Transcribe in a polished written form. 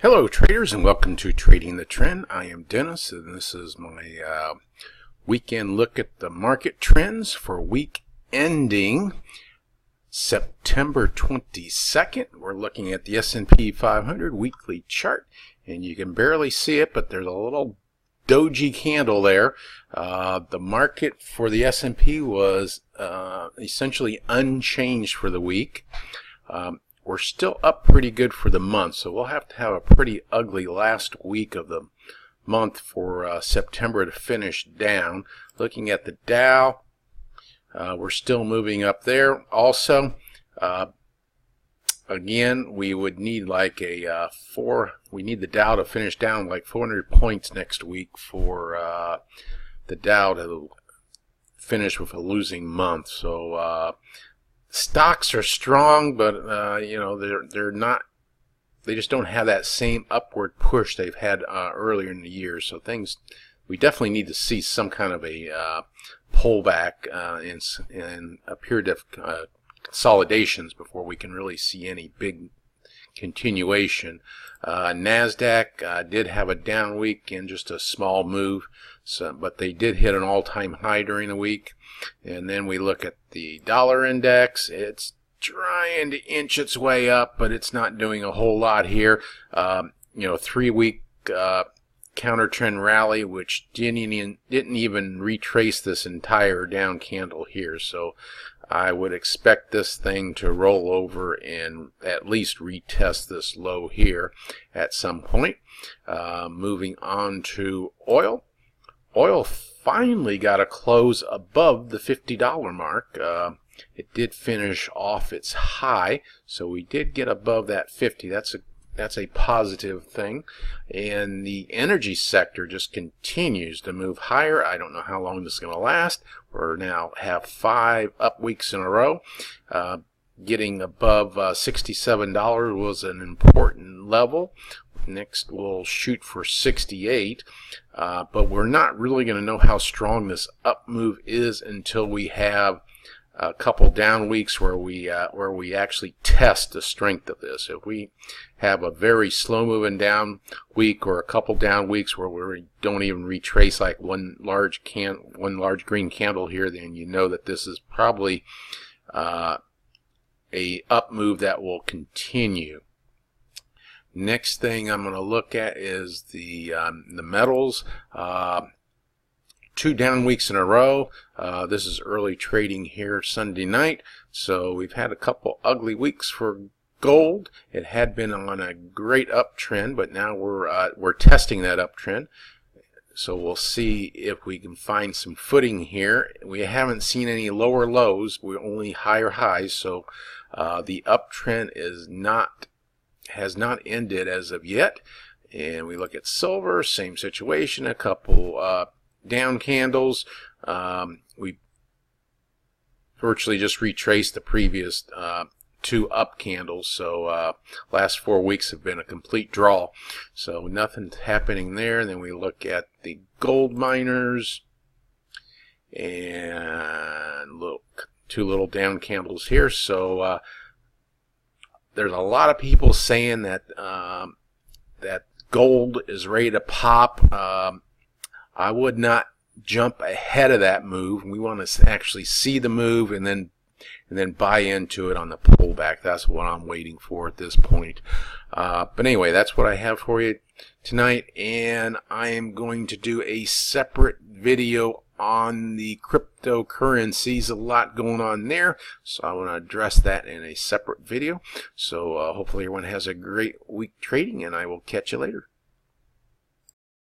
Hello traders, and welcome to Trading the Trend. I am Dennis, and this is my weekend look at the market trends for week ending September 22nd. We're looking at the S&P 500 weekly chart, and you can barely see it, but there's a little doji candle there. The market for the S&P was essentially unchanged for the week. We're still up pretty good for the month, so we'll have to have a pretty ugly last week of the month for September to finish down. Looking at the Dow, we're still moving up there. Also, again, we would need like we need the Dow to finish down like 400 points next week for the Dow to finish with a losing month. So stocks are strong, but you know, they're not. They just don't have that same upward push they've had earlier in the year. So we definitely need to see some kind of a pullback and a period of consolidations before we can really see any big continuation. NASDAQ did have a down week and just a small move, but they did hit an all-time high during the week. And then we look at the dollar index. It's trying to inch its way up, but it's not doing a whole lot here. You know, 3-week counter trend rally, which didn't even retrace this entire down candle here. So I would expect this thing to roll over and at least retest this low here at some point. Moving on to oil. Oil finally got a close above the $50 mark. It did finish off its high, so we did get above that 50. That's a positive thing. And the energy sector just continues to move higher. I don't know how long this is going to last. We're now have 5 up weeks in a row. Getting above $67 was an important level. Next we'll shoot for 68, but we're not really going to know how strong this up move is until we have a couple down weeks where we actually test the strength of this. If we have a very slow moving down week or a couple down weeks where we don't even retrace like one large green candle here, then you know that this is probably a up move that will continue. Next thing I'm going to look at is the metals. 2 down weeks in a row. This is early trading here Sunday night. So we've had a couple ugly weeks for gold. It had been on a great uptrend, but now we're testing that uptrend. So we'll see if we can find some footing here. We haven't seen any lower lows. We're only higher highs. So the uptrend has not ended as of yet. And we look at silver, same situation, a couple down candles. We virtually just retraced the previous 2 up candles, so last 4 weeks have been a complete draw, so nothing's happening there. And then we look at the gold miners, and look, 2 little down candles here. So there's a lot of people saying that that gold is ready to pop. I would not jump ahead of that move. We want to actually see the move and then buy into it on the pullback. That's what I'm waiting for at this point. But anyway, that's what I have for you tonight, and I am going to do a separate video on the cryptocurrencies. A lot going on there, so I want to address that in a separate video. So hopefully everyone has a great week trading, and I will catch you later.